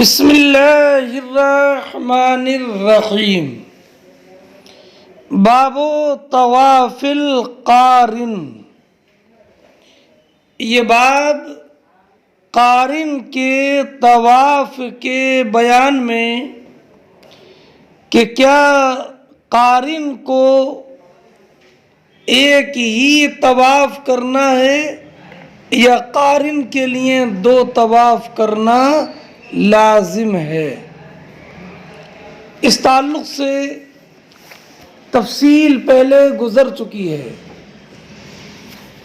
بسم اللہ الرحمن الرحیم۔ باب طواف القارن۔ یہ باب قارن کے طواف کے بیان میں کہ کیا قارن کو ایک ہی طواف کرنا ہے یا قارن کے لیے دو طواف کرنا لازم ہے۔ اس تعلق سے تفصیل پہلے گزر چکی ہے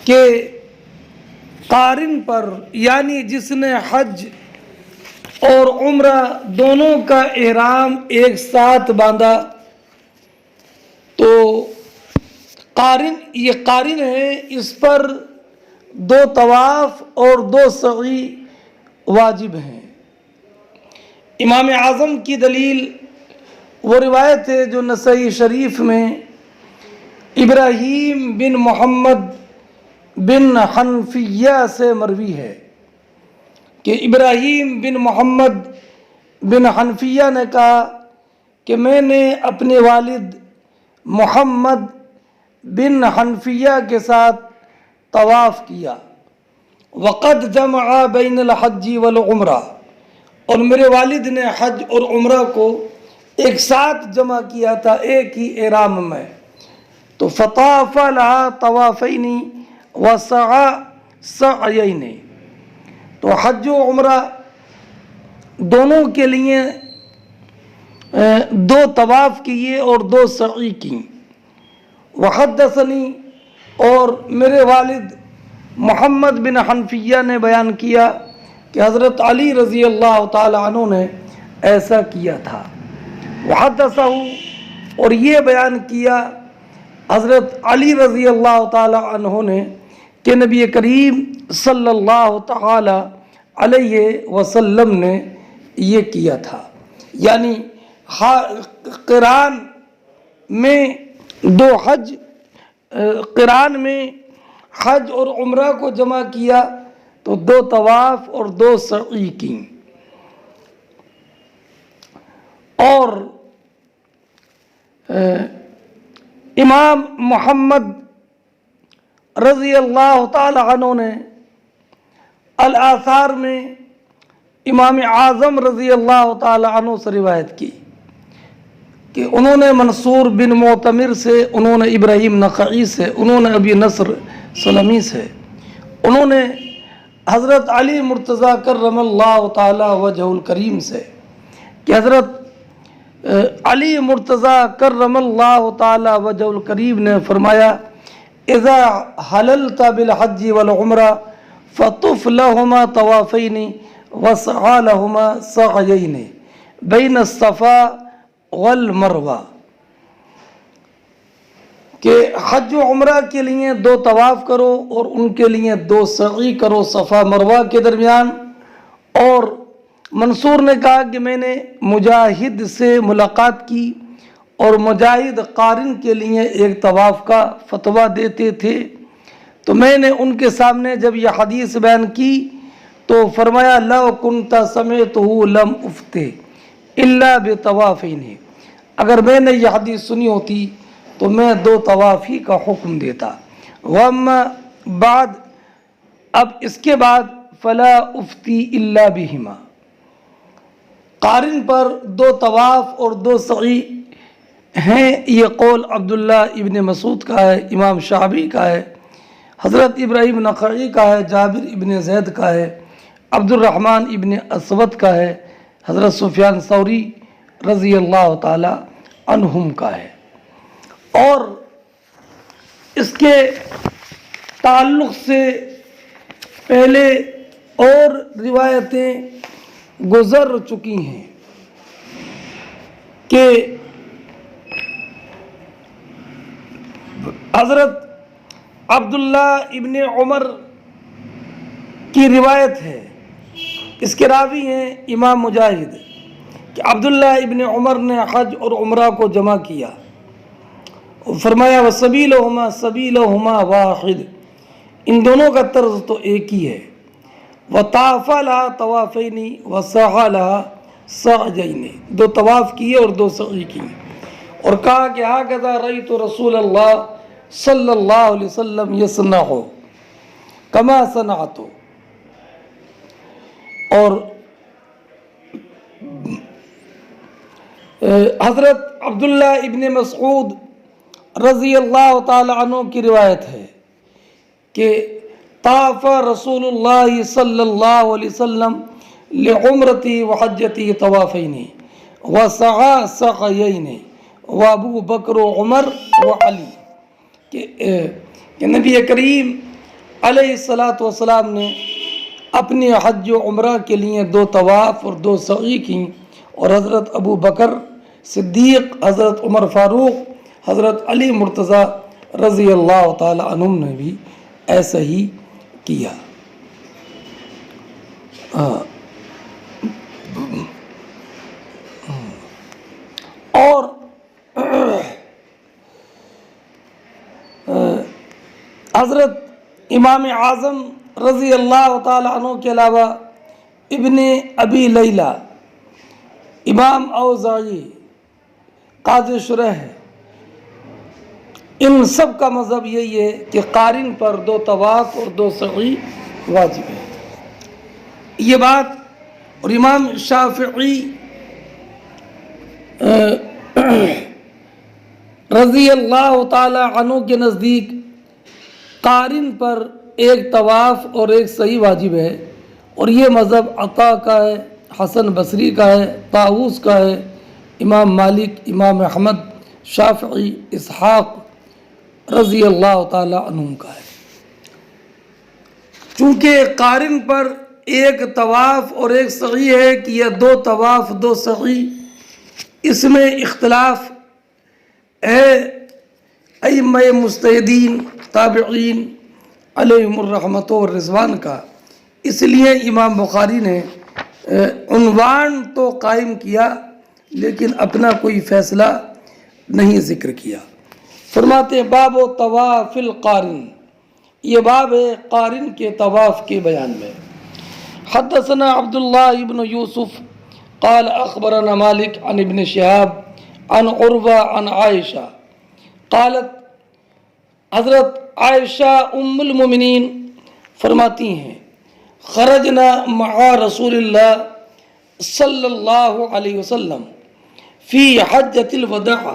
کہ قارن پر یعنی جس نے حج اور عمرہ دونوں کا احرام ایک ساتھ باندھا تو یہ قارن ہے، اس پر دو طواف اور دو سعی واجب ہیں۔ امام اعظم کی دلیل وہ روایت ہے جو نسائی شریف میں ابراہیم بن محمد بن حنفیہ سے مروی ہے کہ ابراہیم بن محمد بن حنفیہ نے کہا کہ میں نے اپنے والد محمد بن حنفیہ کے ساتھ طواف کیا، وقد جمع بین الحج والعمرہ، اور میرے والد نے حج اور عمرہ کو ایک ساتھ جمع کیا تھا ایک ہی احرام میں، تو فطاف لها طوافین وسعى سعیین، تو حج و عمرہ دونوں کے لیے دو طواف کیے اور دو سعی کی۔ وحدثنی، اور میرے والد محمد بن حنفیہ نے بیان کیا کہ حضرت علی رضی اللہ تعالی عنہ نے ایسا کیا تھا۔ وحدثہ، اور یہ بیان کیا حضرت علی رضی اللہ تعالی عنہ نے کہ نبی کریم صلی اللہ تعالی علیہ وسلم نے یہ کیا تھا، یعنی قران میں قران میں حج اور عمرہ کو جمع کیا تو دو طواف اور دو سعی کی۔ اور امام محمد رضی اللہ تعالی عنہ نے الآثار میں امام اعظم رضی اللہ تعالی عنہ سے روایت کی کہ انہوں نے منصور بن معتمر سے، انہوں نے ابراہیم نخعی سے، انہوں نے ابی نصر سلمی سے، انہوں نے حضرت علی مرتضیٰ کرم اللہ تعالی وجہ الکریم سے کہ حضرت علی مرتضیٰ کرم اللہ تعالی وجہ الکریم نے فرمایا اذا حللت بالحج والعمرہ فطف لہما طوافین وسعى لہما سعیین بین الصفا والمروہ، کہ حج و عمرہ کے لیے دو طواف کرو اور ان کے لیے دو سعی کرو صفا مروہ کے درمیان۔ اور منصور نے کہا کہ میں نے مجاہد سے ملاقات کی اور مجاہد قارن کے لیے ایک طواف کا فتویٰ دیتے تھے، تو میں نے ان کے سامنے جب یہ حدیث بیان کی تو فرمایا لو کنت سمعتہ لم افتے الا بطوافین، اگر میں نے یہ حدیث سنی ہوتی تو میں دو طواف ہی کا حکم دیتا۔ واما بعد، اب اس کے بعد فلا افتی الا بہما، قارن پر دو طواف اور دو سعی ہیں، یہ قول عبداللہ ابن مسعود کا ہے، امام شعبی کا ہے، حضرت ابراہیم نخعی کا ہے، جابر ابن زید کا ہے، عبد الرحمن ابن اسود کا ہے، حضرت سفیان ثوری رضی اللہ تعالی عنہم کا ہے۔ اور اس کے تعلق سے پہلے اور روایتیں گزر چکی ہیں کہ حضرت عبداللہ ابن عمر کی روایت ہے، اس کے راوی ہیں امام مجاہد، کہ عبداللہ ابن عمر نے حج اور عمرہ کو جمع کیا، فرمایا وسبیلہما سبیلہما واحد، ان دونوں کا طرز تو ایک ہی ہے، وطاف لها طوافین وسعى لها سعیین، 2 طواف کیے اور 2 سعی کیے، اور کہا کہ ہاکذا رأیت رسول اللہ صلی اللہ علیہ وسلم یصنع کما صنعت۔ اور حضرت عبداللہ ابن مسعود رضی اللہ تعالی عنہ کی روایت ہے کہ طاف رسول اللہ صلی اللہ علیہ وسلم لعمرتی وحجتی طوافین وسعى سعیین وابو بکر وعمر وعلی، کہ نبی کریم علیہ الصلاۃ والسلام نے اپنے حج و عمرہ کے لیے 2 طواف اور 2 سعی کی، اور حضرت ابو بکر صدیق، حضرت عمر فاروق، حضرت علی مرتضیٰ رضی اللہ تعالی عنہم نے بھی ایسا ہی کیا۔ اور حضرت امام اعظم رضی اللہ تعالی عنہ کے علاوہ ابن ابی لیلہ، امام اوزاعی، قاضی شرح، ان سب کا مذہب یہی ہے کہ قارن پر 2 طواف اور 2 سعی واجب ہے۔ یہ بات، اور امام شافعی رضی اللہ تعالی عنہ کے نزدیک قارن پر 1 طواف اور 1 سعی واجب ہے، اور یہ مذہب عطا کا ہے، حسن بصری کا ہے، طاووس کا ہے، امام مالک، امام احمد، شافعی، اسحاق رضی اللہ تعالی عنہم کا ہے۔ چونکہ قارن پر 1 طواف اور 1 سعی ہے کہ یہ 2 طواف 2 سعی، اس میں اختلاف ہے ائمہ مجتہدین تابعین علیہم الرحمۃ والرضوان کا، اس لیے امام بخاری نے عنوان تو قائم کیا لیکن اپنا کوئی فیصلہ نہیں ذکر کیا۔ فرماتے ہیں باب طواف القارن، یہ باب ہے قارن کے طواف کے بیان میں۔ حدثنا عبداللہ ابن یوسف قال اخبرنا مالک عن ابن شہاب عن عروہ عن عائشہ قالت، حضرت عائشہ ام المومنین فرماتی ہیں خرجنا مع رسول اللہ صلی اللہ علیہ وسلم فی حجۃ الوداع،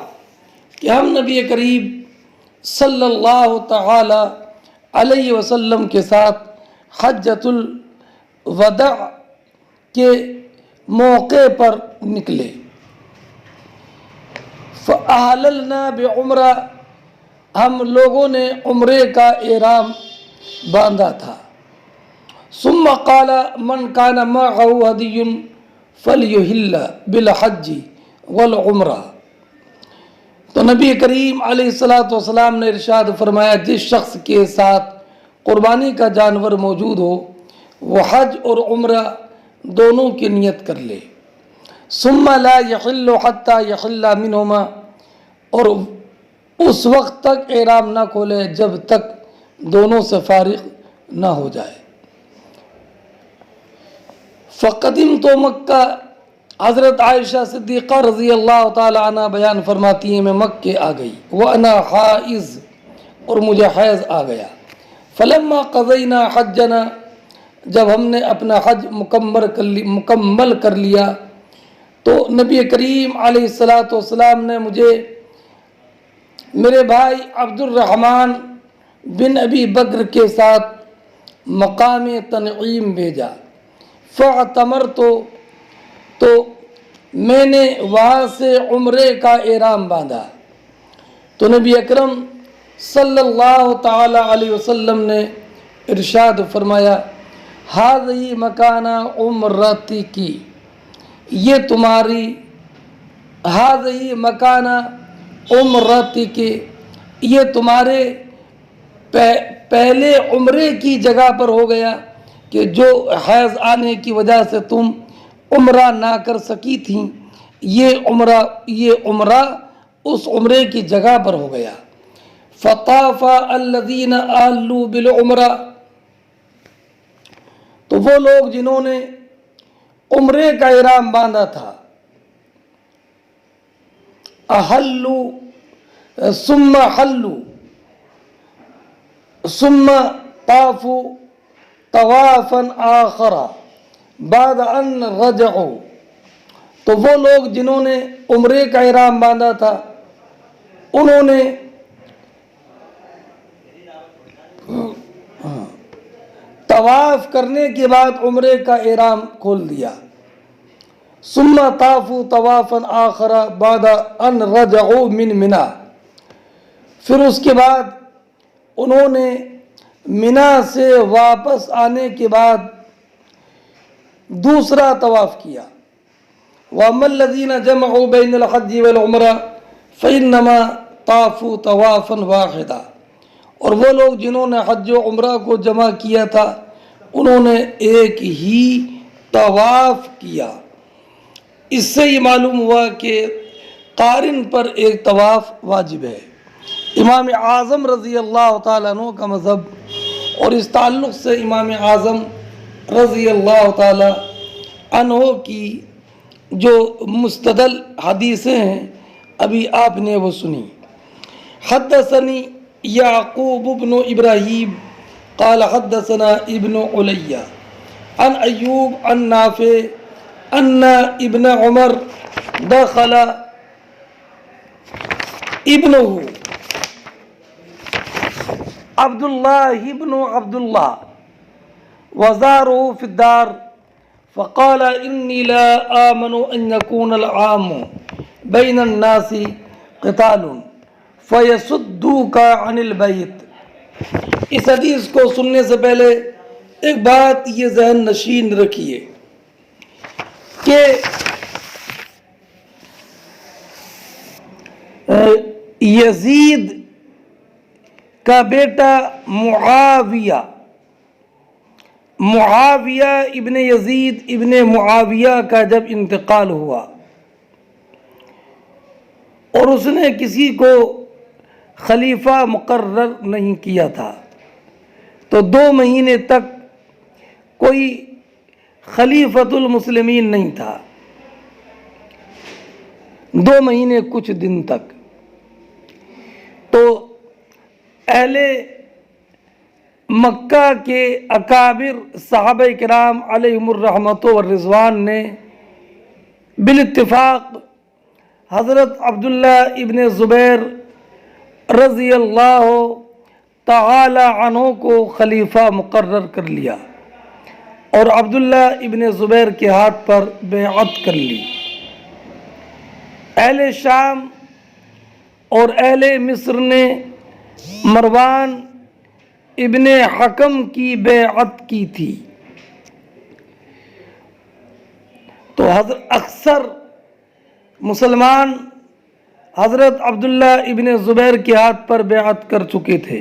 کہ ہم نبی کریم صلی اللہ تعالی علیہ وسلم کے ساتھ حجۃ الوداع کے موقع پر نکلے۔ فَأَحْلَلْنَا بِعُمْرَةٍ، ہم لوگوں نے عمرے کا احرام باندھا تھا۔ ثم قال من كان معه هدي فليحل بالحج والعمرہ، تو نبی کریم علیہ الصلاۃ والسلام نے ارشاد فرمایا جس شخص کے ساتھ قربانی کا جانور موجود ہو وہ حج اور عمرہ دونوں کی نیت کر لے۔ ثم لا يحل حتى يحل منهما، اور اس وقت تک احرام نہ کھولے جب تک دونوں سے فارغ نہ ہو جائے۔ فقدمت مکہ، حضرت عائشہ صدیقہ رضی اللہ تعالی عنہ بیان فرماتی ہیں میں مکہ آ گئی، وانا حائض، اور مجھے حیض آ گیا۔ فلما قضینا حجنا، جب ہم نے اپنا حج مکمل کر لیا تو نبی کریم علیہ الصلاۃ والسلام نے مجھے میرے بھائی عبد الرحمن بن ابی بکر کے ساتھ مقام تنعیم بھیجا۔ فاعتمرت، تو میں نے وہاں سے عمرے کا احرام باندھا، تو نبی اکرم صلی اللہ تعالی علیہ وسلم نے ارشاد فرمایا ہذہ مکان عمرتک، یہ تمہاری، ہذہ مکان عمرتک، یہ تمہارے پہلے عمرے کی جگہ پر ہو گیا کہ جو حیض آنے کی وجہ سے تم عمرہ نہ کر سکی تھیں، یہ عمرہ اس عمرے کی جگہ پر ہو گیا۔ فطاف الذین احلوا بالعمرہ، تو وہ لوگ جنہوں نے عمرے کا احرام باندھا تھا. احلو ثم حلو ثم طافوا طوافا آخر بعد ان رجعوا. تو وہ لوگ جنہوں نے عمرے کا احرام باندھا تھا انہوں نے طواف کرنے کے بعد عمرے کا احرام کھول دیا. ثم طافوا طوافا آخر بعد ان رجعوا من منا. پھر اس کے بعد انہوں نے منا سے واپس آنے کے بعد دوسرا طواف کیا. وَأَمَّا الَّذِينَ جَمَعُوا بَيْنَ الْحَجِّ وَالْعُمْرَةِ فَإِنَّمَا طَافُوا طَوَافًا وَاحِدًا. اور وہ لوگ جنہوں نے حج و عمرہ کو جمع کیا تھا انہوں نے ایک ہی طواف کیا. اس سے یہ معلوم ہوا کہ قارن پر ایک طواف واجب ہے. امام اعظم رضی اللہ تعالیٰ عنہ کا مذہب اور اس تعلق سے امام اعظم رضی اللہ تعالیٰ عنہ کی جو مستدل حدیثیں ہیں ابھی آپ نے وہ سنی. حدثنی یعقوب بن ابراہیم قال حدثنا ابن علیہ عن ایوب عن نافع ان ابن عمر دخل ابنہ عبداللہ ابن عبداللہ وزاره في الدار فقال إني لا آمن أن يكون العام بين الناس قتال فيصدوك عن البيت. اس حدیث کو سننے سے پہلے ایک بات یہ ذہن نشین رکھیے کہ یزید کا بیٹا معاویہ ابن یزید ابن معاویہ کا جب انتقال ہوا اور اس نے کسی کو خلیفہ مقرر نہیں کیا تھا تو 2 مہینے تک کوئی خلیفۃ المسلمین نہیں تھا. 2 مہینے کچھ دن تک. تو اہل مکہ کے اکابر صحابہ کرام علیہم الرحمۃ والرضوان نے بالاتفاق حضرت عبداللہ ابن زبیر رضی اللہ تعالی عنہ کو خلیفہ مقرر کر لیا اور عبداللہ ابن زبیر کے ہاتھ پر بیعت کر لی. اہل شام اور اہل مصر نے مروان ابن حکم کی بیعت کی تھی. تو اکثر مسلمان حضرت عبداللہ ابن زبیر کے ہاتھ پر بیعت کر چکے تھے.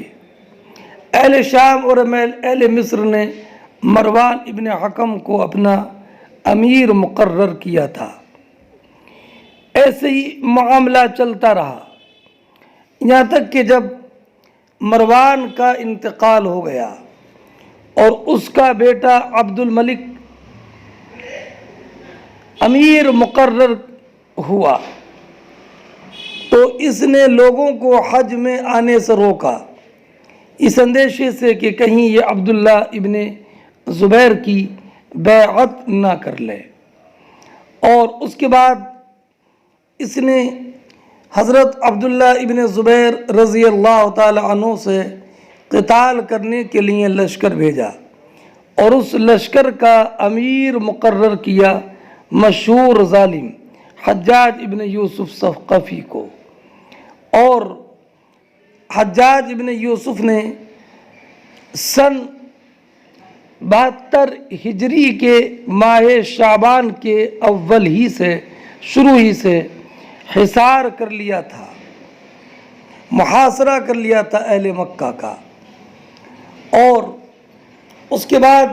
اہل شام اور اہل مصر نے مروان ابن حکم کو اپنا امیر مقرر کیا تھا. ایسے ہی معاملہ چلتا رہا یہاں تک کہ جب مروان کا انتقال ہو گیا اور اس کا بیٹا عبد الملک امیر مقرر ہوا تو اس نے لوگوں کو حج میں آنے سے روکا اس اندیشے سے کہ کہیں یہ عبداللہ ابن زبیر کی بیعت نہ کر لے. اور اس کے بعد اس نے حضرت عبداللہ ابن زبیر رضی اللہ تعالی عنہ سے قتال کرنے کے لیے لشکر بھیجا اور اس لشکر کا امیر مقرر کیا مشہور ظالم حجاج ابن یوسف ثقفی کو. اور حجاج ابن یوسف نے سن 72 ہجری کے ماہ شعبان کے اول ہی سے شروع ہی سے حصار کر لیا تھا، محاصرہ کر لیا تھا اہل مکہ کا. اور اس کے بعد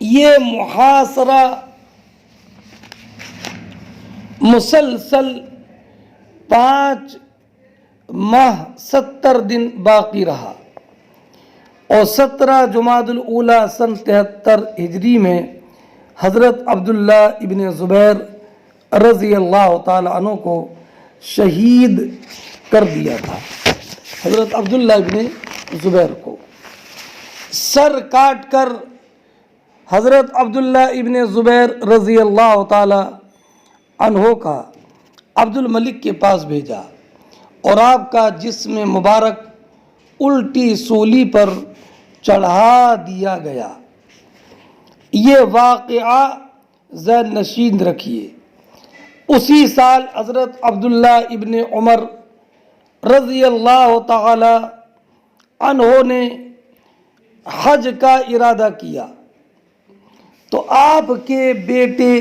یہ محاصرہ مسلسل 5 ماہ 70 دن باقی رہا اور 17 جمادی الاولیٰ سن 73 ہجری میں حضرت عبداللہ ابن زبیر رضی اللہ تعالی عنہ کو شہید کر دیا تھا۔ حضرت عبداللہ ابن زبیر کو سر کاٹ کر حضرت عبداللہ ابن زبیر رضی اللہ تعالی عنہ کا عبد الملک کے پاس بھیجا اور آپ کا جسم مبارک الٹی سولی پر چڑھا دیا گیا۔ یہ واقعہ ذہن نشین رکھیے۔ اسی سال حضرت عبداللہ ابن عمر رضی اللہ تعالی عنہ نے حج کا ارادہ کیا تو آپ کے بیٹے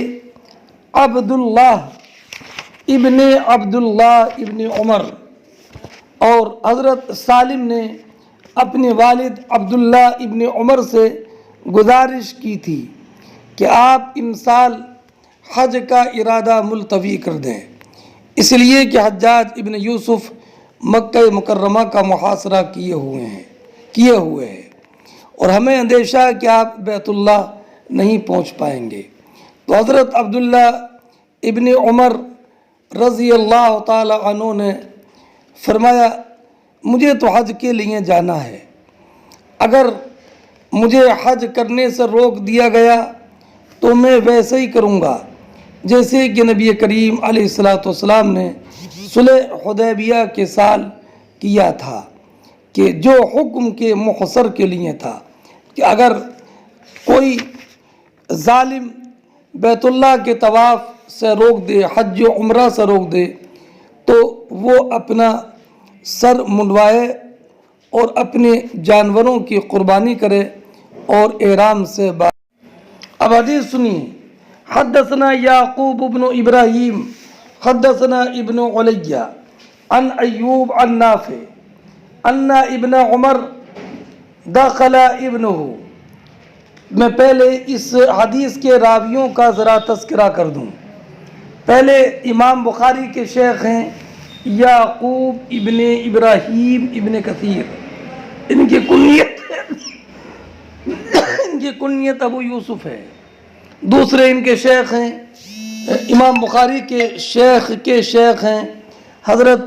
عبداللہ ابن عمر اور حضرت سالم نے اپنے والد عبداللہ ابن عمر سے گزارش کی تھی کہ آپ امسال حج کا ارادہ ملتوی کر دیں، اس لیے کہ حجاج ابن یوسف مکہ مکرمہ کا محاصرہ کیے ہوئے ہیں اور ہمیں اندیشہ ہے کہ آپ بیت اللہ نہیں پہنچ پائیں گے۔ تو حضرت عبداللہ ابن عمر رضی اللہ تعالی عنہ نے فرمایا مجھے تو حج کے لیے جانا ہے، اگر مجھے حج کرنے سے روک دیا گیا تو میں ویسے ہی کروں گا جیسے کہ نبی کریم علیہ السلام نے صلح حدیبیہ کے سال کیا تھا، کہ جو حکم کے مختصر کے لیے تھا کہ اگر کوئی ظالم بیت اللہ کے طواف سے روک دے، حج و عمرہ سے روک دے، تو وہ اپنا سر منڈوائے اور اپنے جانوروں کی قربانی کرے اور احرام سے اب حدیث سنیے۔ حدثنا یعقوب بن ابراہیم حدثنا ابن علیہ عن ایوب عن نافع ان ابن عمر دخل ابنہ۔ میں پہلے اس حدیث کے راویوں کا ذرا تذکرہ کر دوں۔ پہلے امام بخاری کے شیخ ہیں یعقوب ابن ابراہیم ابن کثیر، ان کی کنیت ابو یوسف ہے۔ دوسرے ان کے شیخ ہیں امام بخاری کے شیخ ہیں حضرت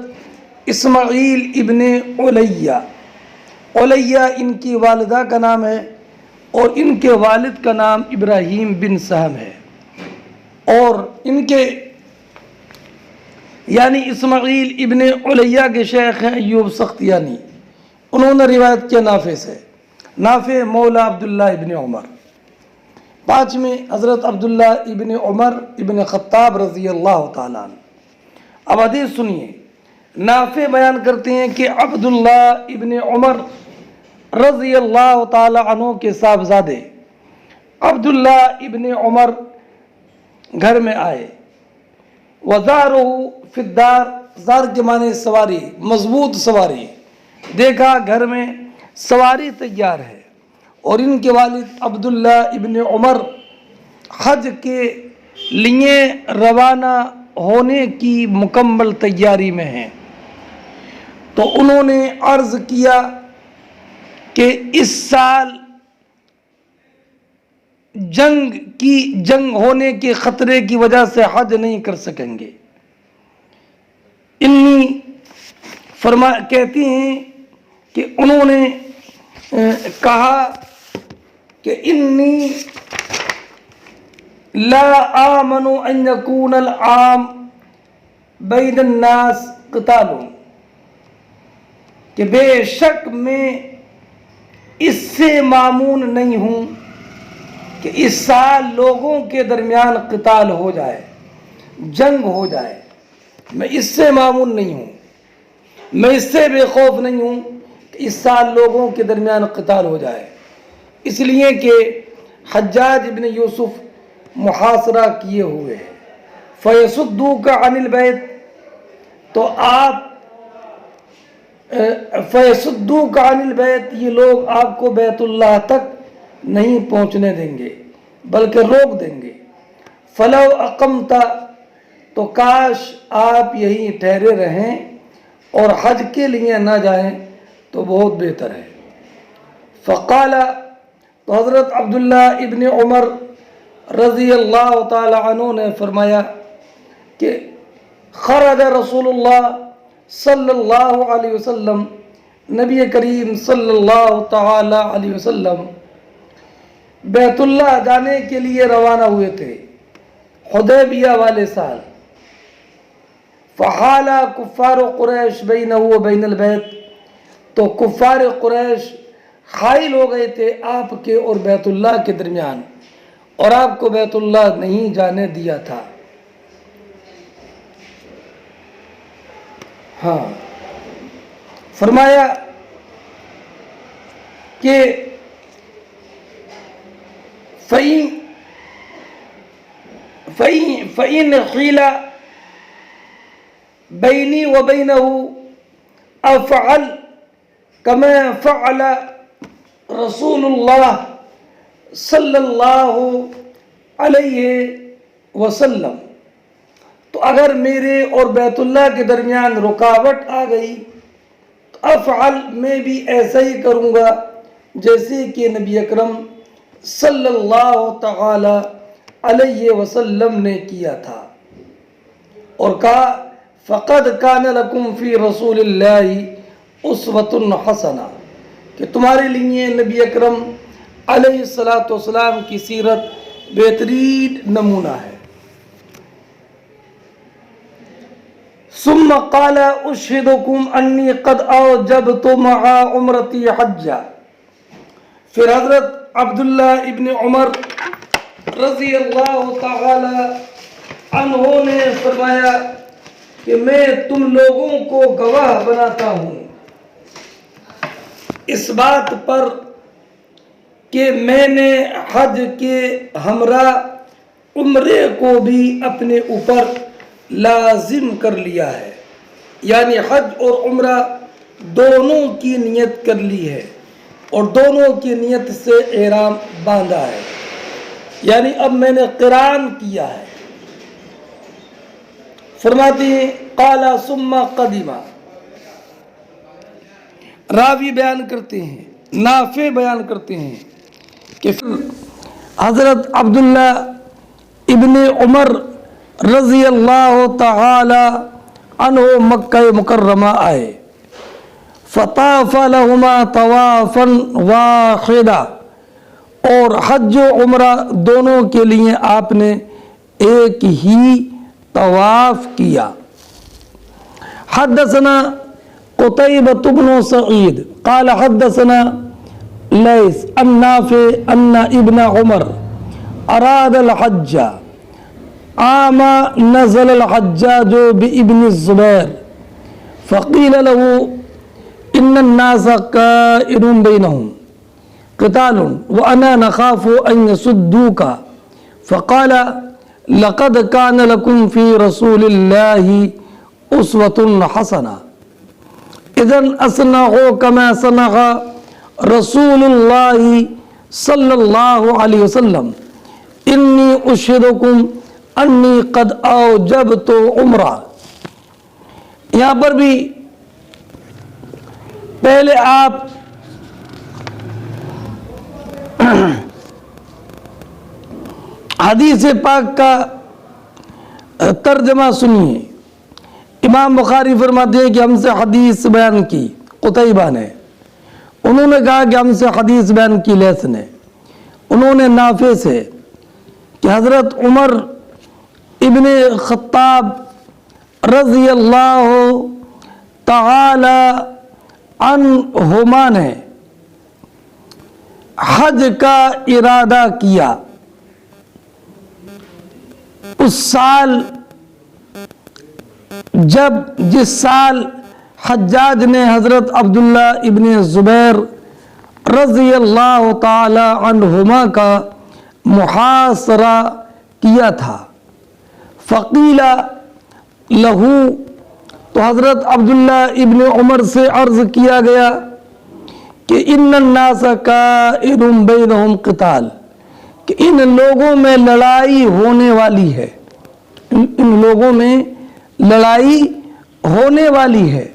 اسماعیل ابن علیہ ان کی والدہ کا نام ہے اور ان کے والد کا نام ابراہیم بن سہم ہے، اور ان کے یعنی اسماعیل ابن علیہ کے شیخ ہیں ایوب سختیانی، انہوں نے روایت کیا نافع سے، نافع مولا عبداللہ ابن عمر۔ پانچویں حضرت عبداللہ ابن عمر ابن خطاب رضی اللہ تعالیٰ عنہ۔ اب حدیث سنیے۔ نافع بیان کرتے ہیں کہ عبداللہ ابن عمر رضی اللہ تعالیٰ عنہ کے صاحبزادے عبداللہ ابن عمر گھر میں آئے، وزارہ فی الدار، زار کے معنی سواری، مضبوط سواری، دیکھا گھر میں سواری تیار ہے اور ان کے والد عبداللہ ابن عمر حج کے لیے روانہ ہونے کی مکمل تیاری میں ہیں، تو انہوں نے عرض کیا کہ اس سال جنگ ہونے کے خطرے کی وجہ سے حج نہیں کر سکیں گے۔ کہتی ہیں کہ انہوں نے کہا کہ انی لا آمن ان یکون العام بین الناس قتال، کہ بے شک میں اس سے مامون نہیں ہوں کہ اس سال لوگوں کے درمیان قتال ہو جائے، جنگ ہو جائے، میں اس سے مامون نہیں ہوں، میں اس سے بے خوف نہیں ہوں کہ اس سال لوگوں کے درمیان قتال ہو جائے، اس لیے کہ حجاج ابن یوسف محاصرہ کیے ہوئے ہیں۔ فَيَصُدُّوكَ عَنِ الْبَيْتِ، تو آپ فَيَصُدُّوكَ عَنِ الْبَيْتِ، یہ لوگ آپ کو بیت اللہ تک نہیں پہنچنے دیں گے بلکہ روک دیں گے۔ فَلَوْ أَقَمْتَ، تو کاش آپ یہیں ٹھہرے رہیں اور حج کے لیے نہ جائیں تو بہت بہتر ہے۔ فقال، تو حضرت عبداللہ ابن عمر رضی اللہ تعالی عنہ نے فرمایا کہ خرج رسول اللہ صلی اللہ علیہ وسلم، نبی کریم صلی اللہ تعالی علیہ وسلم بیت اللہ جانے کے لیے روانہ ہوئے تھے حدیبیہ والے سال. فحال کفار قریش بینہ و بین البیت، تو کفار قریش حائل ہو گئے تھے آپ کے اور بیت اللہ کے درمیان، اور آپ کو بیت اللہ نہیں جانے دیا تھا. ہاں، فرمایا کہ فَإِنْ قِيلَ بَيْنِي وَبَيْنَهُ أَفْعَلْ كَمَا فَعَلَ رسول اللہ صلی اللہ علیہ وسلم، تو اگر میرے اور بیت اللہ کے درمیان رکاوٹ آ گئی تو افعل، میں بھی ایسا ہی کروں گا جیسے کہ نبی اکرم صلی اللہ تعالی علیہ وسلم نے کیا تھا. اور کہا فَقَدْ كَانَ لَكُمْ فِي رَسُولِ اللَّهِ أُسْوَةٌ حَسَنَةٌ، کہ تمہارے لیے نبی اکرم علیہ السلام کی سیرت بہترین نمونہ ہے. ثم قال اشهدكم انی قد اوجبت مع عمرتی حجہ، پھر حضرت عبداللہ ابن عمر رضی اللہ تعالی عنہ نے فرمایا کہ میں تم لوگوں کو گواہ بناتا ہوں اس بات پر کہ میں نے حج کے ہمراہ عمرے کو بھی اپنے اوپر لازم کر لیا ہے، یعنی حج اور عمرہ دونوں کی نیت کر لی ہے اور دونوں کی نیت سے احرام باندھا ہے، یعنی اب میں نے قران کیا ہے. فرماتی ہیں قال ثم قدم، راوی بیان کرتے ہیں، نافع بیان کرتے ہیں کہ حضرت عبداللہ ابن عمر رضی اللہ تعالی عنہ مکہ مکرمہ آئے. فطاف لہما طوافا واحدا، اور حج و عمرہ دونوں کے لیے آپ نے ایک ہی طواف کیا. حدثنا قتيبة بن سعيد قال حدثنا ليث عن نافع أن ابن عمر أراد الحج عام نزل الحجاج بابن الزبير فقيل له إن الناس كائر بينهم قتال وأنا نخاف أن يصدوك فقال لقد كان لكم في رسول الله أسوة حسنة إذن أصنعوا كما صنع رسول الله صلى الله عليه وسلم إني أشهدكم أني قد أوجبت عمرہ. یہاں پر بھی پہلے آپ حدیث پاک کا ترجمہ سنیے. امام بخاری فرماتے ہیں کہ ہم سے حدیث بیان کی قتیبہ نے، انہوں نے کہا کہ ہم سے حدیث بیان کی لیث نے، انہوں نے نافع سے کہ حضرت عمر ابن خطاب رضی اللہ تعالی عنہما نے حج کا ارادہ کیا اس سال جب جس سال حجاج نے حضرت عبداللہ ابن زبیر رضی اللہ تعالی عنہما کا محاصرہ کیا تھا. فقیل لہو، تو حضرت عبداللہ ابن عمر سے عرض کیا گیا کہ ان الناس کائر بینہم قتال، کہ ان لوگوں میں لڑائی ہونے والی ہے، ان لوگوں میں لڑائی ہونے والی ہے،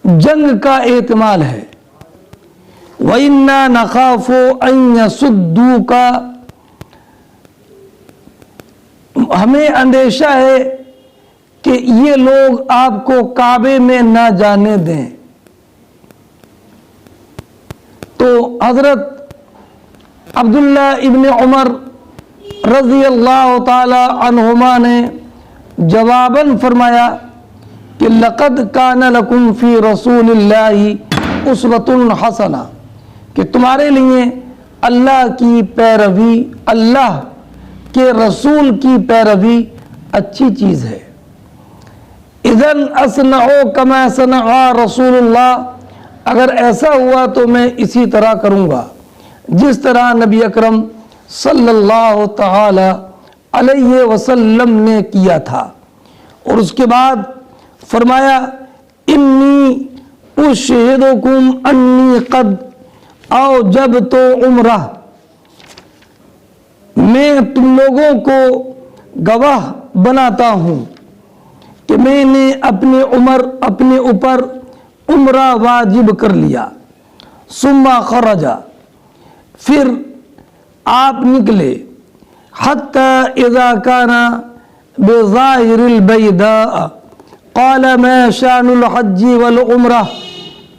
جنگ کا احتمال ہے. وَإِنَّا نَخَافُ أَن يَصُدُّوكَ، ہمیں اندیشہ ہے کہ یہ لوگ آپ کو کعبے میں نہ جانے دیں۔ تو حضرت عبداللہ ابن عمر رضی اللہ تعالی عنہما نے جواباً فرمایا کہ لقد کان لکم فی رسول اللہ اسوۃ حسنہ، کہ تمہارے لیے اللہ کی پیروی، اللہ کے رسول کی پیروی اچھی چیز ہے۔ اذن اصنع کما صنع رسول اللہ، اگر ایسا ہوا تو میں اسی طرح کروں گا جس طرح نبی اکرم صلی اللہ تعالی علیہ وسلم نے کیا تھا۔ اور اس کے بعد فرمایا انی اشہدکم انی قد اوجبت عمرہ، میں تم لوگوں کو گواہ بناتا ہوں کہ میں نے اپنے اوپر عمرہ واجب کر لیا۔ ثم خرج، پھر آپ نکلے، حتی اذا کان بظاہر البیداء قال ما شان الحج والعمرہ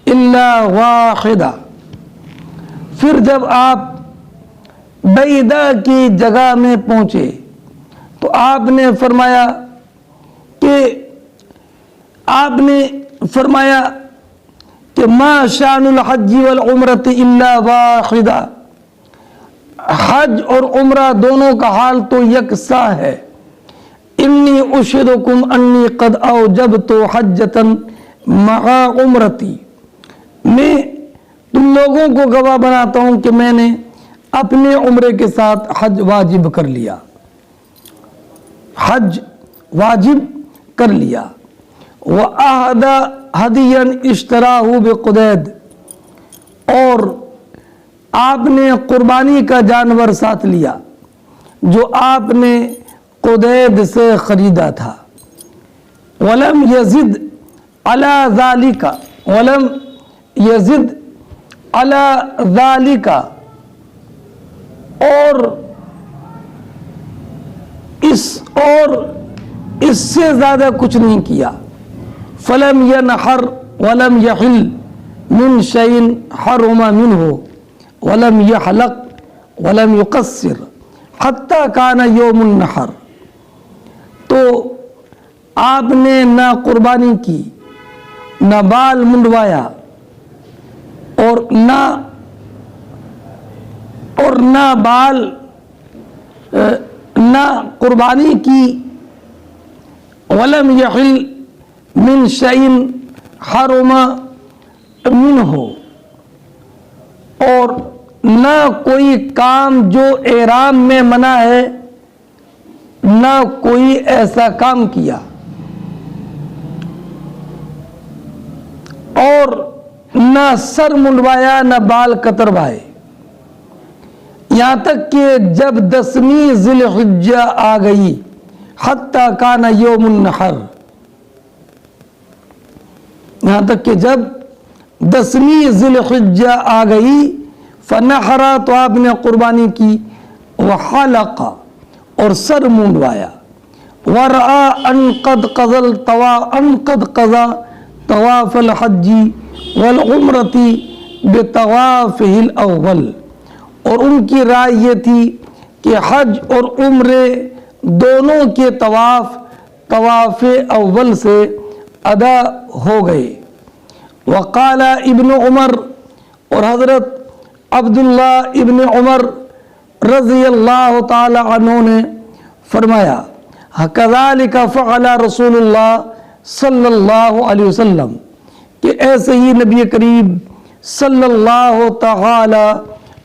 الا واحدہ، پھر جب آپ بیدہ کی جگہ میں پہنچے تو آپ نے فرمایا کہ ما شان الحج والعمرۃ الا واحدہ، حج اور عمرہ دونوں کا حال تو یکساں ہے۔ انی اشہدکم انی قد اوجبت حجۃ مع عمرتی، میں تم لوگوں کو گواہ بناتا ہوں کہ میں نے اپنے عمرے کے ساتھ حج واجب کر لیا، حج واجب کر لیا۔ وَأَهْدَى هَدِيًّا اشْتَرَاهُ بِقُدَيْد، اور آپ نے قربانی کا جانور ساتھ لیا جو آپ نے قدید سے خریدا تھا۔ وَلَمْ يَزِدْ عَلَى ذَلِكَ، وَلَمْ يَزِدْ عَلَى ذَلِكَ، اور اس سے زیادہ کچھ نہیں کیا۔ فَلَمْ يَنْحَرْ وَلَمْ يَحِلْ مِنْ شَيْءٍ حَرُمَ مِنْهُ وَلَمْ يَحْلَقْ وَلَمْ يُقَصِّرْ حَتَّى كَانَ يَوْمُ النَّحْرِ، تو آپ نے نہ قربانی کی، نہ بال منڈوایا، اور نہ قربانی کی۔ وَلَمْ يَحِلْ مِنْ شَيْءٍ حَرُمَ مِنْهُ، اور نہ کوئی کام جو احرام میں منع ہے، نہ کوئی ایسا کام کیا، اور نہ سر منڈوایا، نہ بال کتروائے، یہاں تک کہ جب 10ویں ذی الحجہ آ گئی، حتی کان یوم النحر، یہاں تک کہ جب 10ویں ذی الحجہ آ گئی، فنحر، تو آپ نے قربانی کی، وحلق، اور سر منڈوایا، ورأى ان قد قضى طواف الحج والعمرۃ بطوافہ الاول، اور ان کی رائے یہ تھی کہ حج اور عمرے دونوں کے طواف اول سے ادا ہو گئے۔ وقال ابن عمر، اور حضرت عبداللہ ابن عمر رضی اللہ تعالی عنہ نے فرمایا کذالک فعل رسول اللہ صلی اللہ علیہ وسلم، کہ ایسے ہی نبی کریم صلی اللہ تعالی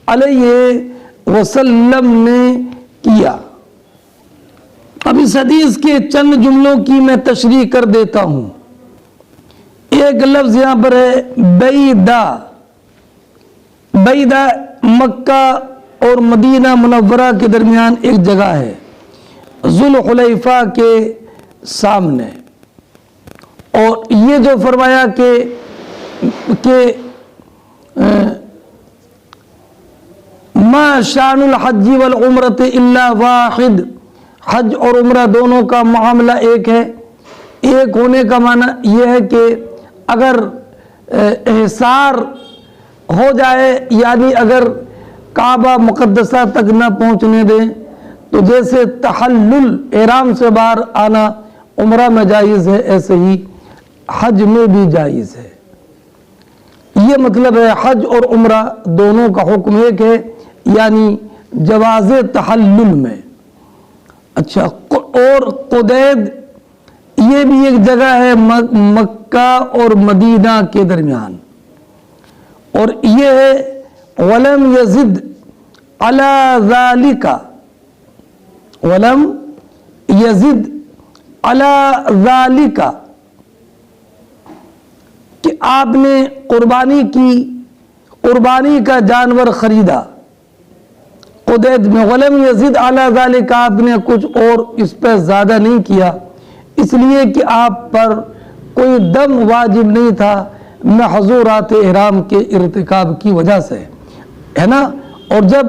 علیہ وسلم نے کیا۔ اب اس حدیث کے چند جملوں کی میں تشریح کر دیتا ہوں۔ ایک لفظ یہاں پر ہے بیدہ۔ بیدہ مکہ اور مدینہ منورہ کے درمیان ایک جگہ ہے، ذوالحلیفہ کے سامنے۔ اور یہ جو فرمایا کہ ما شان الحج والعمرۃ الا واحد، حج اور عمرہ دونوں کا معاملہ ایک ہے۔ ایک ہونے کا معنی یہ ہے کہ اگر احصار ہو جائے، یعنی اگر کعبہ مقدسہ تک نہ پہنچنے دیں، تو جیسے تحلل احرام سے باہر آنا عمرہ میں جائز ہے، ایسے ہی حج میں بھی جائز ہے۔ یہ مطلب ہے حج اور عمرہ دونوں کا حکم ایک ہے، یعنی جواز تحلل میں۔ اچھا، اور قدید یہ بھی ایک جگہ ہے مکہ اور مدینہ کے درمیان، اور یہ ہے وَلَمْ يَزِدْ عَلَى ذَلِكَ، وَلَمْ يَزِدْ عَلَى ذَلِكَ، کہ آپ نے قربانی کا جانور خریدا قدید میں، وَلَمْ يَزِدْ عَلَى ذَلِكَ، آپ نے کچھ اور اس پہ زیادہ نہیں کیا، اس لیے کہ آپ پر کوئی دم واجب نہیں تھا محظورات احرام کے ارتکاب کی وجہ سے، ہے نا۔ اور جب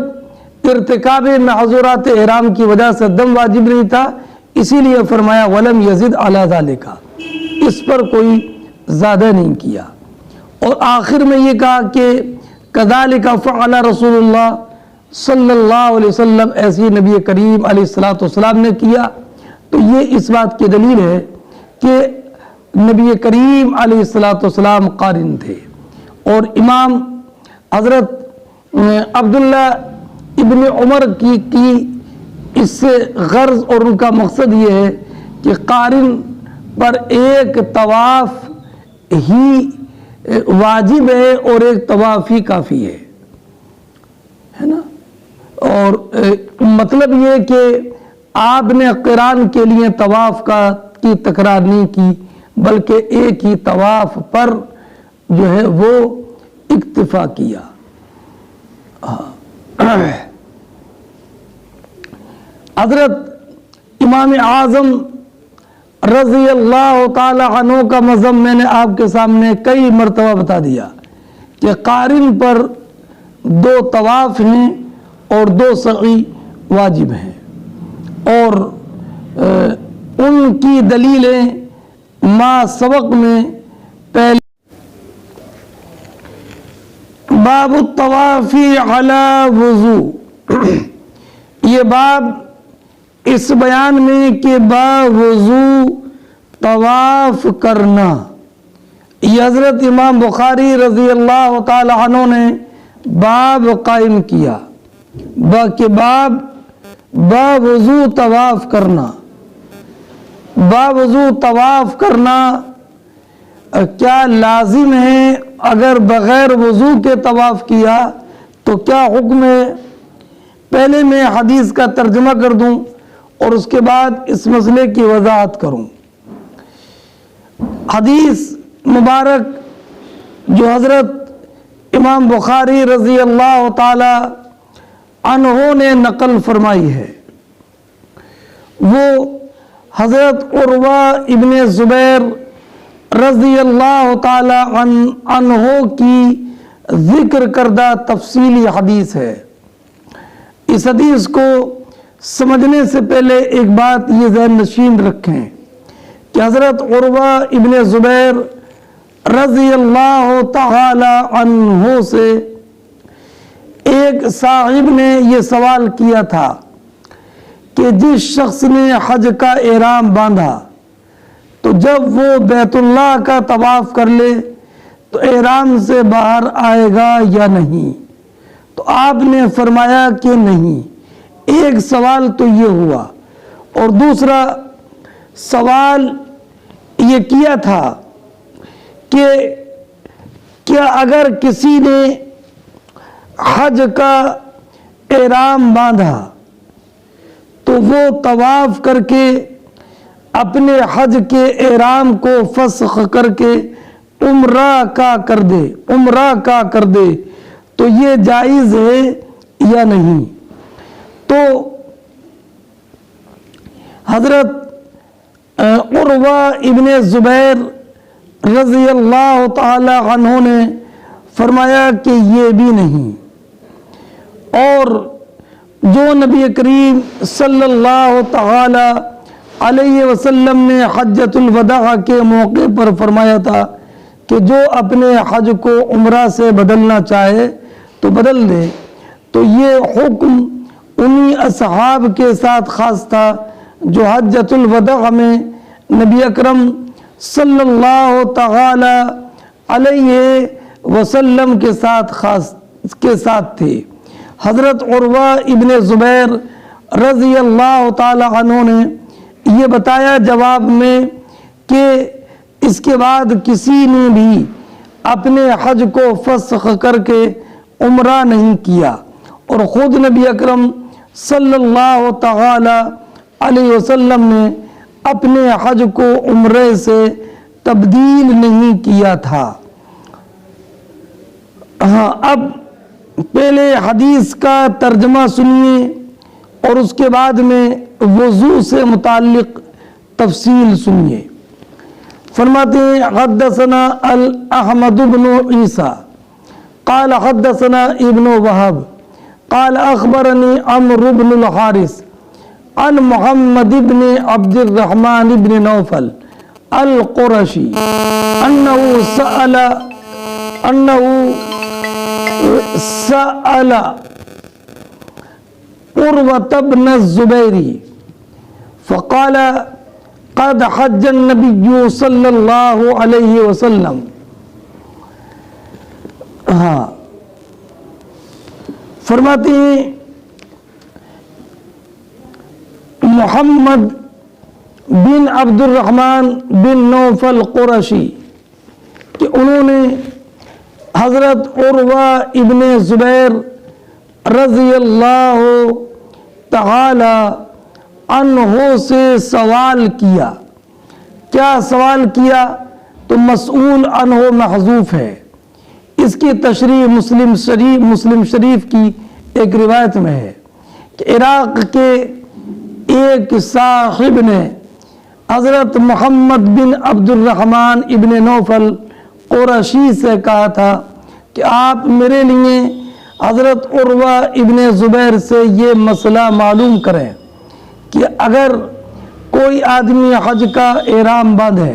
ارتکاب محظورات احرام کی وجہ سے دم واجب نہیں تھا، اسی لیے فرمایا وَلَمْ يَزِدْ عَلَى ذَلِكَ، اس پر کوئی زیادہ نہیں کیا۔ اور آخر میں یہ کہا کہ كَذَلِكَ فَعَلَ رسول اللہ صلی اللہ علیہ وسلم، ایسی نبی کریم علیہ السلام نے کیا۔ تو یہ اس بات کی دلیل ہے کہ نبی کریم علیہ السلام قارن تھے، اور امام حضرت عبداللہ ابن عمر کی اس سے غرض اور ان کا مقصد یہ ہے کہ قارن پر ایک طواف ہی واجب ہے اور ایک طواف ہی کافی ہے نا۔ اور مطلب یہ کہ آپ نے قران کے لیے طواف کی تکرار نہیں کی، بلکہ ایک ہی طواف پر جو ہے وہ اکتفا کیا۔ حضرت امام اعظم رضی اللہ تعالی عنہ کا مذہب میں نے آپ کے سامنے کئی مرتبہ بتا دیا کہ قارن پر 2 طواف ہیں اور 2 سعی واجب ہیں، اور ان کی دلیلیں ما سبق میں پہلے۔ باب الطواف علی وضو، یہ باب اس بیان میں کہ باوضو طواف کرنا، یہ حضرت امام بخاری رضی اللہ تعالی عنہ نے باب قائم کیا کہ باب باوضو طواف کرنا۔ باوضو طواف کرنا کیا لازم ہے؟ اگر بغیر وضو کے طواف کیا تو کیا حکم ہے؟ پہلے میں حدیث کا ترجمہ کر دوں اور اس کے بعد اس مسئلے کی وضاحت کروں۔ حدیث مبارک جو حضرت امام بخاری رضی اللہ تعالی عنہ نے نقل فرمائی ہے، وہ حضرت عروہ ابن زبیر رضی اللہ تعالی عنہ کی ذکر کردہ تفصیلی حدیث ہے۔ اس حدیث کو سمجھنے سے پہلے ایک بات یہ ذہن نشین رکھیں کہ حضرت عروہ ابن زبیر رضی اللہ تعالی عنہ سے ایک صاحب نے یہ سوال کیا تھا کہ جس شخص نے حج کا احرام باندھا تو جب وہ بیت اللہ کا طواف کر لے تو احرام سے باہر آئے گا یا نہیں؟ تو آپ نے فرمایا کہ نہیں۔ ایک سوال تو یہ ہوا، اور دوسرا سوال یہ کیا تھا کہ کیا اگر کسی نے حج کا احرام باندھا تو وہ طواف کر کے اپنے حج کے احرام کو فسخ کر کے عمرہ کا کر دے تو یہ جائز ہے یا نہیں؟ تو حضرت عروہ ابن زبیر رضی اللہ تعالی عنہ نے فرمایا کہ یہ بھی نہیں۔ اور جو نبی کریم صلی اللہ تعالی علیہ وسلم نے حجۃ الوداع کے موقع پر فرمایا تھا کہ جو اپنے حج کو عمرہ سے بدلنا چاہے تو بدل دے، تو یہ حکم انہی اصحاب کے ساتھ خاص تھا جو حجۃ الوداع میں نبی اکرم صلی اللہ تعالی علیہ وسلم کے ساتھ تھے۔ حضرت عروہ ابن زبیر رضی اللہ تعالی عنہ نے یہ بتایا جواب میں کہ اس کے بعد کسی نے بھی اپنے حج کو فسخ کر کے عمرہ نہیں کیا، اور خود نبی اکرم صلی اللہ تعالی علیہ وسلم نے اپنے حج کو عمرے سے تبدیل نہیں کیا تھا۔ ہاں، اب پہلے حدیث کا ترجمہ سنیے اور اس کے بعد میں وضو سے متعلق تفصیل سنیے۔ فرماتے ہیں حدثنا احمد بن عیسیٰ قال حدثنا ابن وہب قال اخبرنی عمرو بن الحارث عن محمد بن عبد الرحمن بن نوفل القرشی انه سأل عروة بن الزبير فقال قد حج النبي صلى الله عليه وسلم۔ ہاں، فرماتے ہیں محمد بن عبد الرحمن بن نوفل قرشی کہ انہوں نے حضرت عروہ ابن زبیر رضی اللہ تعالی عنہ سے سوال کیا۔ کیا سوال کیا؟ تو مسئول عنہ محذوف ہے۔ اس کی تشریح مسلم شریف کی ایک روایت میں ہے کہ عراق کے ایک صاحب نے حضرت محمد بن عبد الرحمن ابن نوفل قرشی سے کہا تھا کہ آپ میرے لیے حضرت عروہ ابن زبیر سے یہ مسئلہ معلوم کریں کہ اگر کوئی آدمی حج کا احرام باندھے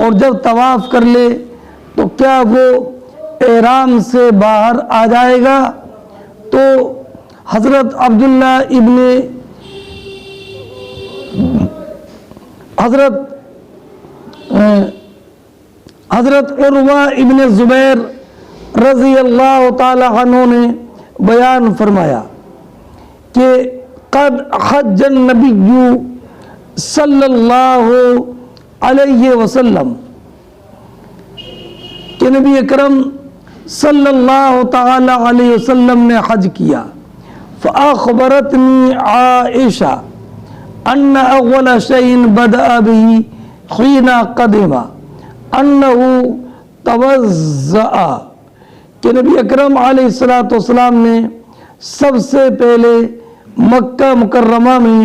اور جب طواف کر لے تو کیا وہ احرام سے باہر آ جائے گا؟ تو حضرت عبداللہ حضرت عروہ ابن زبیر رضی اللہ تعالی عنہ نے بیان فرمایا کہ قد حج النبی صلی اللہ علیہ وسلم کہ نبی اکرم صلی اللہ تعالی علیہ وسلم نے حج کیا۔ فأخبرتنی عائشہ ان اول شیء بدأ به حین قدم انہ توضأ کہ نبی اکرم علیہ السلام نے سب سے پہلے مکہ مکرمہ میں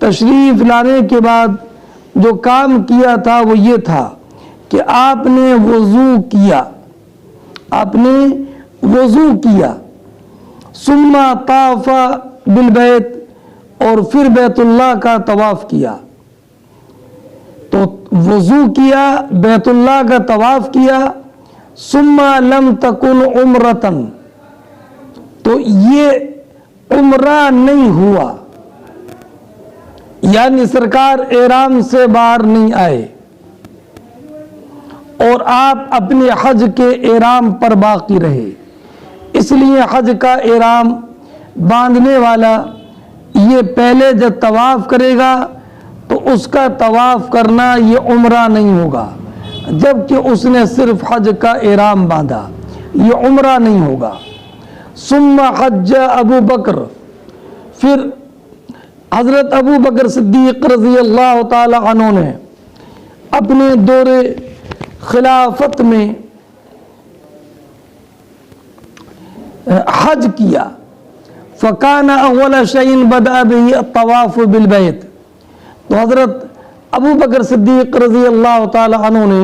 تشریف لانے کے بعد جو کام کیا تھا وہ یہ تھا کہ آپ نے وضو کیا ثم طاف بالبیت اور پھر بیت اللہ کا طواف کیا۔ تو وضو کیا، بیت اللہ کا طواف کیا، ثم لم تکن عمرتن، تو یہ عمرہ نہیں ہوا، یعنی سرکار احرام سے باہر نہیں آئے اور آپ اپنے حج کے احرام پر باقی رہے۔ اس لیے حج کا احرام باندھنے والا یہ پہلے جب طواف کرے گا تو اس کا طواف کرنا یہ عمرہ نہیں ہوگا، جبکہ اس نے صرف حج کا احرام باندھا، یہ عمرہ نہیں ہوگا۔ ثم حج ابو بکر، پھر حضرت ابو بکر صدیق رضی اللہ تعالی عنہ نے اپنے دور خلافت میں حج کیا۔ فکان اول شیء بدأ به الطواف بالبیت، تو حضرت ابو بکر صدیق رضی اللہ تعالی عنہ نے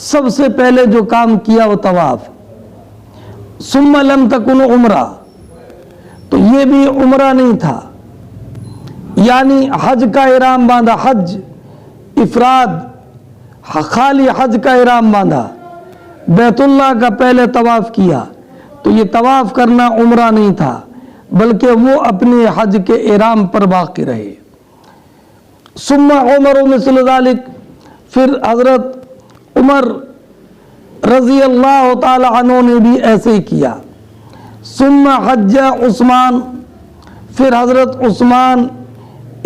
سب سے پہلے جو کام کیا وہ طواف۔ ثم لم تکن عمرہ، تو یہ بھی عمرہ نہیں تھا، یعنی حج کا احرام باندھا، حج افراد، خالی حج کا احرام باندھا، بیت اللہ کا پہلے طواف کیا، تو یہ طواف کرنا عمرہ نہیں تھا بلکہ وہ اپنے حج کے احرام پر باقی رہے۔ ثم عمر مثل ذلك، پھر حضرت عمر رضی اللہ تعالی عنہ نے بھی ایسے ہی کیا۔ ثم حج عثمان، پھر حضرت عثمان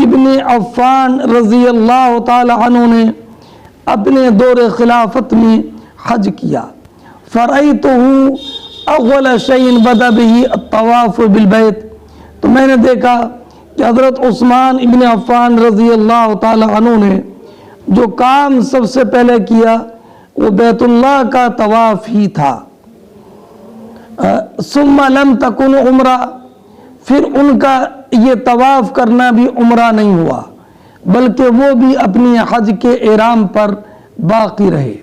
ابن عفان رضی اللہ تعالی عنہ نے اپنے دور خلافت میں حج کیا۔ فرأيته اول شيء بدا به الطواف بالبيت، تو میں نے دیکھا کہ حضرت عثمان ابن عفان رضی اللہ تعالی عنہ نے جو کام سب سے پہلے کیا وہ بیت اللہ کا طواف ہی تھا۔ ثم لم تکن عمرہ، پھر ان کا یہ طواف کرنا بھی عمرہ نہیں ہوا بلکہ وہ بھی اپنی حج کے احرام پر باقی رہے۔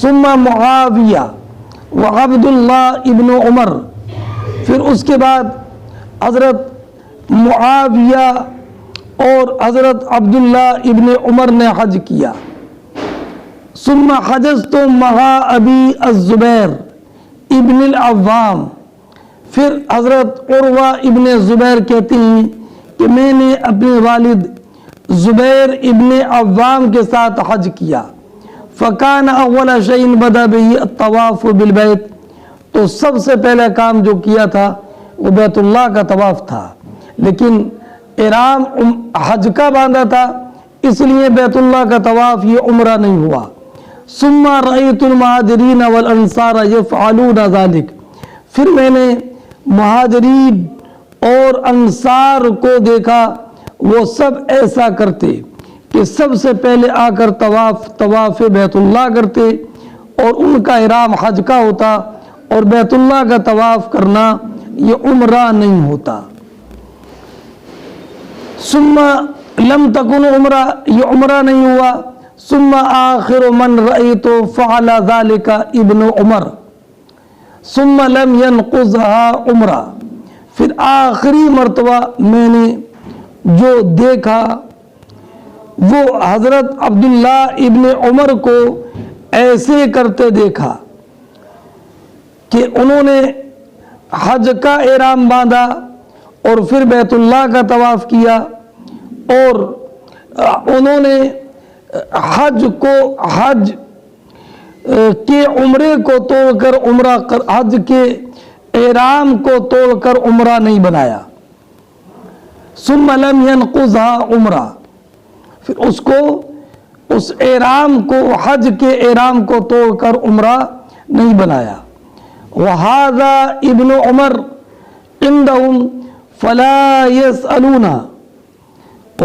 ثم معاویہ وعبد اللہ ابن عمر، پھر اس کے بعد حضرت معاویہ اور حضرت عبداللہ ابن عمر نے حج کیا۔ ثم حجزت مع ابی الزبیر ابن العوام، پھر حضرت عروہ ابن زبیر کہتے ہیں کہ میں نے اپنے والد زبیر ابن عوام کے ساتھ حج کیا۔ فکان اول شیء بدا به الطواف بالبیت، تو سب سے پہلا کام جو کیا تھا وہ بیت اللہ کا طواف تھا، لیکن احرام حج کا باندھا تھا اس لیے بیت اللہ کا طواف یہ عمرہ نہیں ہوا۔ ثم رأيت المہاجرین والانصار يفعلون ذلك، پھر میں نے مہاجرین اور انصار کو دیکھا وہ سب ایسا کرتے کہ سب سے پہلے آ کر طواف بیت اللہ کرتے اور ان کا احرام حج کا ہوتا، اور بیت اللہ کا طواف کرنا یہ عمرہ نہیں ہوتا۔ ثم لم تکن عمرہ، یہ عمرہ نہیں ہوا۔ ثم آخر من رأيت فعل ذلك ابن عمر ثم لم ينقضها عمرہ، پھر آخری مرتبہ میں نے جو دیکھا وہ حضرت عبداللہ ابن عمر کو ایسے کرتے دیکھا کہ انہوں نے حج کا احرام باندھا اور پھر بیت اللہ کا طواف کیا، اور انہوں نے حج کے عمرے کو توڑ کر حج کے احرام کو توڑ کر عمرہ نہیں بنایا۔ ثم لم ينقضها عمرہ، پھر اس احرام کو حج کے احرام کو توڑ کر عمرہ نہیں بنایا۔ وَهَذَا ابن عمر عندهم فلا يسألون،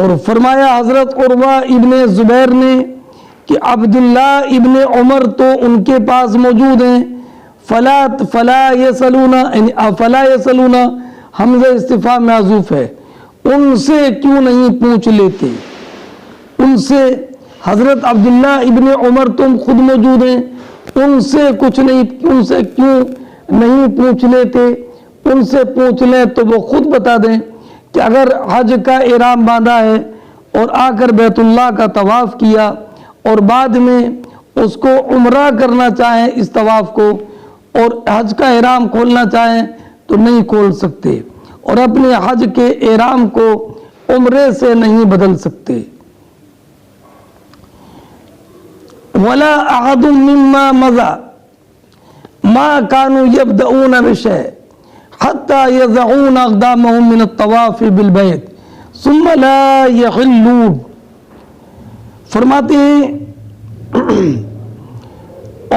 اور فرمایا حضرت عروہ ابن زبیر نے کہ عبداللہ ابن عمر تو ان کے پاس موجود ہیں، فلا يسألون، یعنی فلا يسألون حمزہ استفہام معذوف ہے، ان سے کیوں نہیں پوچھ لیتے؟ ان سے حضرت عبداللہ ابن عمر تم خود موجود ہیں، ان سے کچھ نہیں، ان سے کیوں نہیں پوچھ لیتے؟ ان سے پوچھ لیں تو وہ خود بتا دیں کہ اگر حج کا احرام باندھا ہے اور آ کر بیت اللہ کا طواف کیا اور بعد میں اس کو عمرہ کرنا چاہیں اس طواف کو اور حج کا احرام کھولنا چاہیں تو نہیں کھول سکتے، اور اپنے حج کے احرام کو عمرے سے نہیں بدل سکتے۔ ولا احد مما مضى ما كانوا يبدؤون بشيء حتى يضعون اقدامهم من الطواف بالبيت ثم لا يحلون، فرماتے ہیں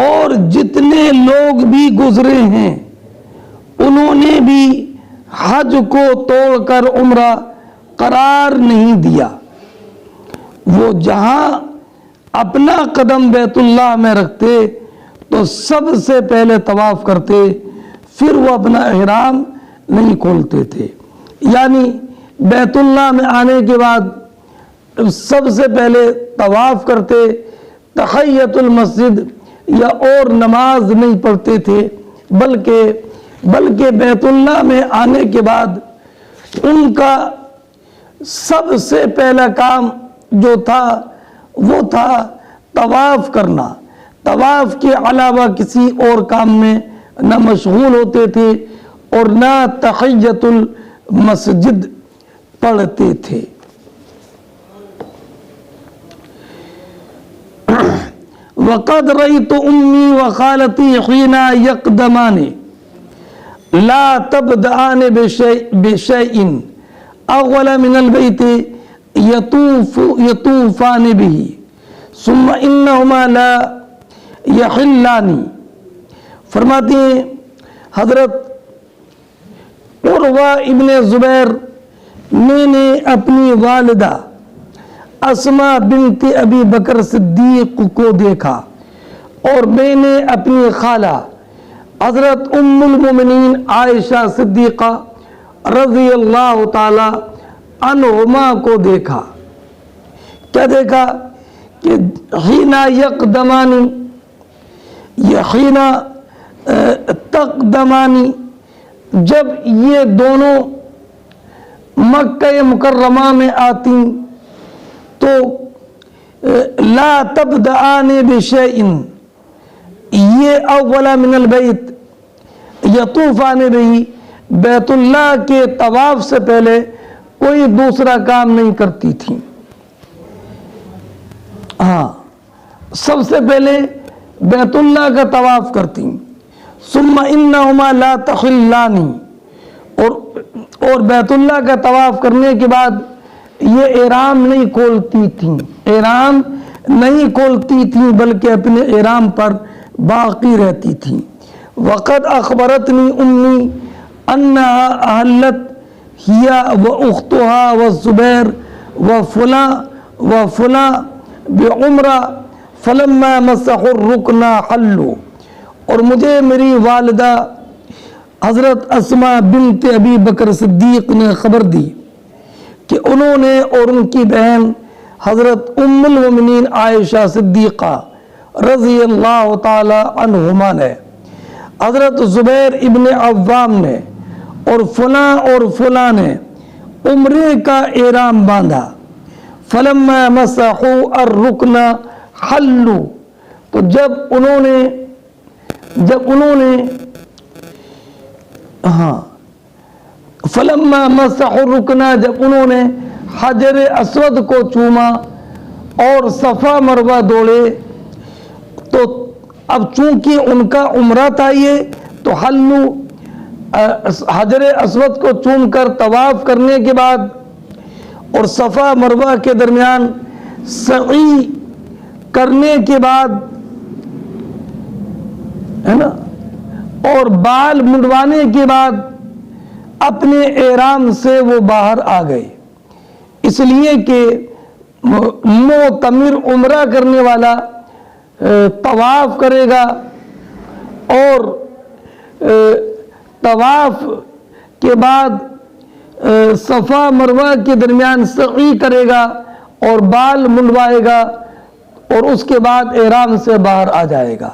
اور جتنے لوگ بھی گزرے ہیں انہوں نے بھی حج کو توڑ کر عمرہ قرار نہیں دیا، وہ جہاں اپنا قدم بیت اللہ میں رکھتے تو سب سے پہلے طواف کرتے، پھر وہ اپنا احرام نہیں کھولتے تھے، یعنی بیت اللہ میں آنے کے بعد سب سے پہلے طواف کرتے، تحیت المسجد یا اور نماز نہیں پڑھتے تھے، بلکہ بیت اللہ میں آنے کے بعد ان کا سب سے پہلا کام جو تھا وہ تھا طواف کرنا. طواف کے علاوہ کسی اور کام میں نہ مشغول ہوتے تھے اور نہ تحیۃ المسجد پڑھتے تھے. وقد رأيت أمي وخالتي حين يقدمان لا تبدأان بشيء أول من البيت يطوفان به ثم إنهما لا يحلان. فرماتے ہیں حضرت عروہ ابن زبیر میں نے اپنی والدہ اسماء بنت ابی بکر صدیق کو دیکھا اور میں نے اپنی خالہ حضرت ام المومنین عائشہ صدیقہ رضی اللہ تعالی عنہما کو دیکھا. کیا دیکھا کہ حین یقدمانی یا حین تقدمانی، جب یہ دونوں مکہ مکرمہ میں آتی تو لا تبدأان بشیء، یہ اولا من البیت یطوفان بھی، بیت اللہ کے طواف سے پہلے کوئی دوسرا کام نہیں کرتی تھی. ہاں، سب سے پہلے بیت اللہ کا طواف کرتی. ثم انہما لا تحلان، اور بیت اللہ کا طواف کرنے کے بعد یہ احرام نہیں کھولتی تھیں، احرام نہیں کھولتی تھیں بلکہ اپنے احرام پر باقی رہتی تھیں. وقد اخبرتنی امی انہا احلت ہی واختہا والزبیر وفلاں وفلاں بعمرہ فلما مسحوا الرکن حلوا. اور مجھے میری والدہ حضرت اسماء بنت ابی بکر صدیق نے خبر دی کہ انہوں نے اور ان کی بہن حضرت ام المومنین عائشہ صدیقہ رضی اللہ تعالی عنہما نے، حضرت زبیر ابن عوام نے اور فلاں نے عمرے کا احرام باندھا. فلما مسحوا الرکن حلوا، تو جب انہوں فلما مسحوا الرکن، جب انہوں نے حجر اسود کو چوما اور صفا مروہ دوڑے، تو اب چونکہ ان کا عمرہ تھا یہ، تو حلوا، حجر اسود کو چوم کر طواف کرنے کے بعد اور صفا مروہ کے درمیان سعی کرنے کے بعد ہے نا، اور بال منڈوانے کے بعد اپنے احرام سے وہ باہر آ گئے. اس لیے کہ معتمر عمرہ کرنے والا طواف کرے گا اور طواف کے بعد صفا مروہ کے درمیان سعی کرے گا اور بال منڈوائے گا اور اس کے بعد احرام سے باہر آ جائے گا.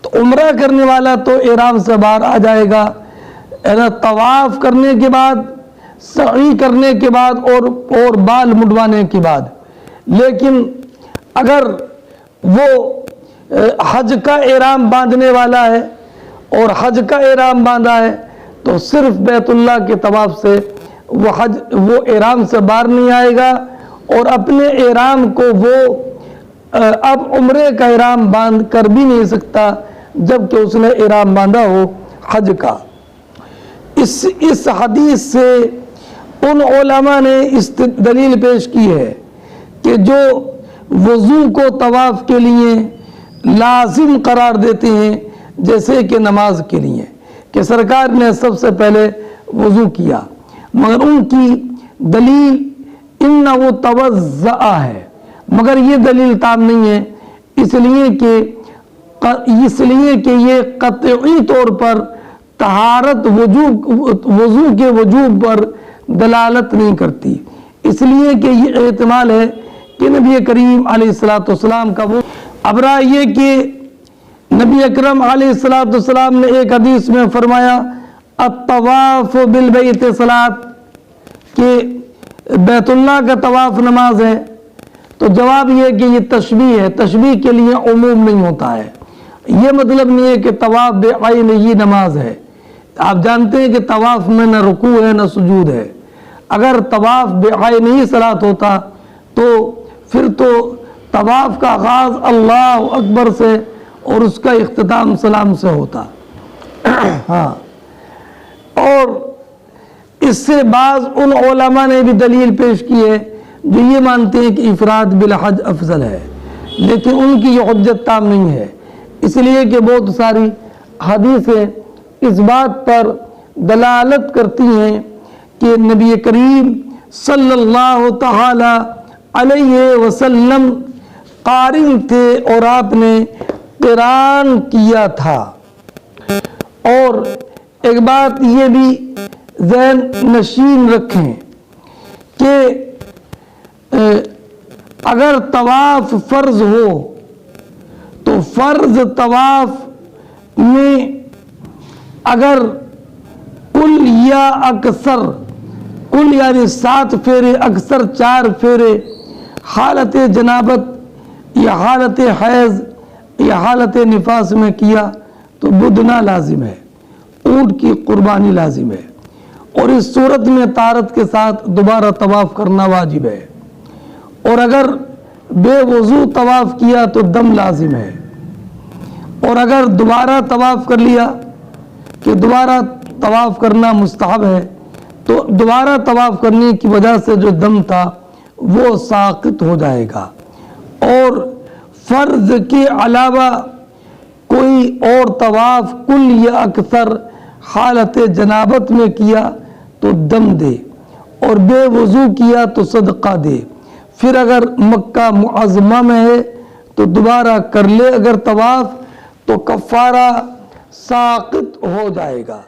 تو عمرہ کرنے والا تو احرام سے باہر آ جائے گا طواف کرنے کے بعد، سعی کرنے کے بعد اور بال منڈوانے کے بعد. لیکن اگر وہ حج کا احرام باندھنے والا ہے اور حج کا احرام باندھا ہے تو صرف بیت اللہ کے طواف سے وہ احرام سے باہر نہیں آئے گا اور اپنے احرام کو وہ اب عمرے کا احرام باندھ کر بھی نہیں سکتا جب کہ اس نے احرام باندھا ہو حج کا. اس حدیث سے ان علماء نے اس دلیل پیش کی ہے کہ جو وضو کو طواف کے لیے لازم قرار دیتے ہیں جیسے کہ نماز کے لیے، کہ سرکار نے سب سے پہلے وضو کیا، مگر ان کی دلیل انہ توضع ہے، مگر یہ دلیل تام نہیں ہے، اس لیے کہ یہ قطعی طور پر طہارت وضو کے وجوب پر دلالت نہیں کرتی. اس لیے کہ یہ احتمال ہے کہ نبی کریم علیہ السلام کا وہ. اب رہا یہ کہ نبی اکرم علیہ السلام نے ایک حدیث میں فرمایا الطواف بالبیت صلاۃ، کہ بیت اللہ کا طواف نماز ہے، تو جواب یہ ہے کہ یہ تشبیہ ہے، تشبیہ کے لیے عموم نہیں ہوتا ہے، یہ مطلب نہیں ہے کہ طواف بے عین ہی نماز ہے۔ آپ جانتے ہیں کہ طواف میں نہ رکوع ہے نہ سجود ہے، اگر طواف بے عین ہی صلاۃ ہوتا تو پھر تو طواف کا آغاز اللہ اکبر سے اور اس کا اختتام سلام سے ہوتا۔ ہاں، اور اس سے بعض ان علماء نے بھی دلیل پیش کی ہے جو یہ مانتے ہیں کہ افراد بالحج افضل ہے، لیکن ان کی یہ حجت تام نہیں ہے، اس لیے کہ بہت ساری حدیثیں اس بات پر دلالت کرتی ہیں کہ نبی کریم صلی اللہ تعالی علیہ وسلم قارن تھے اور آپ نے قران کیا تھا۔ اور ایک بات یہ بھی ذہن نشین رکھیں کہ اگر طواف فرض ہو تو فرض طواف میں اگر کل یا اکثر، کل یعنی 7 پھیرے، اکثر 4 پھیرے حالت جنابت یا حالت حیض یا حالت نفاس میں کیا تو بدنا لازم ہے، اونٹ کی قربانی لازم ہے، اور اس صورت میں طہارت کے ساتھ دوبارہ طواف کرنا واجب ہے، اور اگر بے وضو طواف کیا تو دم لازم ہے، اور اگر دوبارہ طواف کر لیا کہ دوبارہ طواف کرنا مستحب ہے تو دوبارہ طواف کرنے کی وجہ سے جو دم تھا وہ ساقط ہو جائے گا، اور فرض کے علاوہ کوئی اور طواف کل یا اکثر حالت جنابت میں کیا تو دم دے، اور بے وضو کیا تو صدقہ دے، پھر اگر مکہ معظمہ میں ہے تو دوبارہ کر لے اگر طواف تو کفارہ ساقط ہو جائے گا۔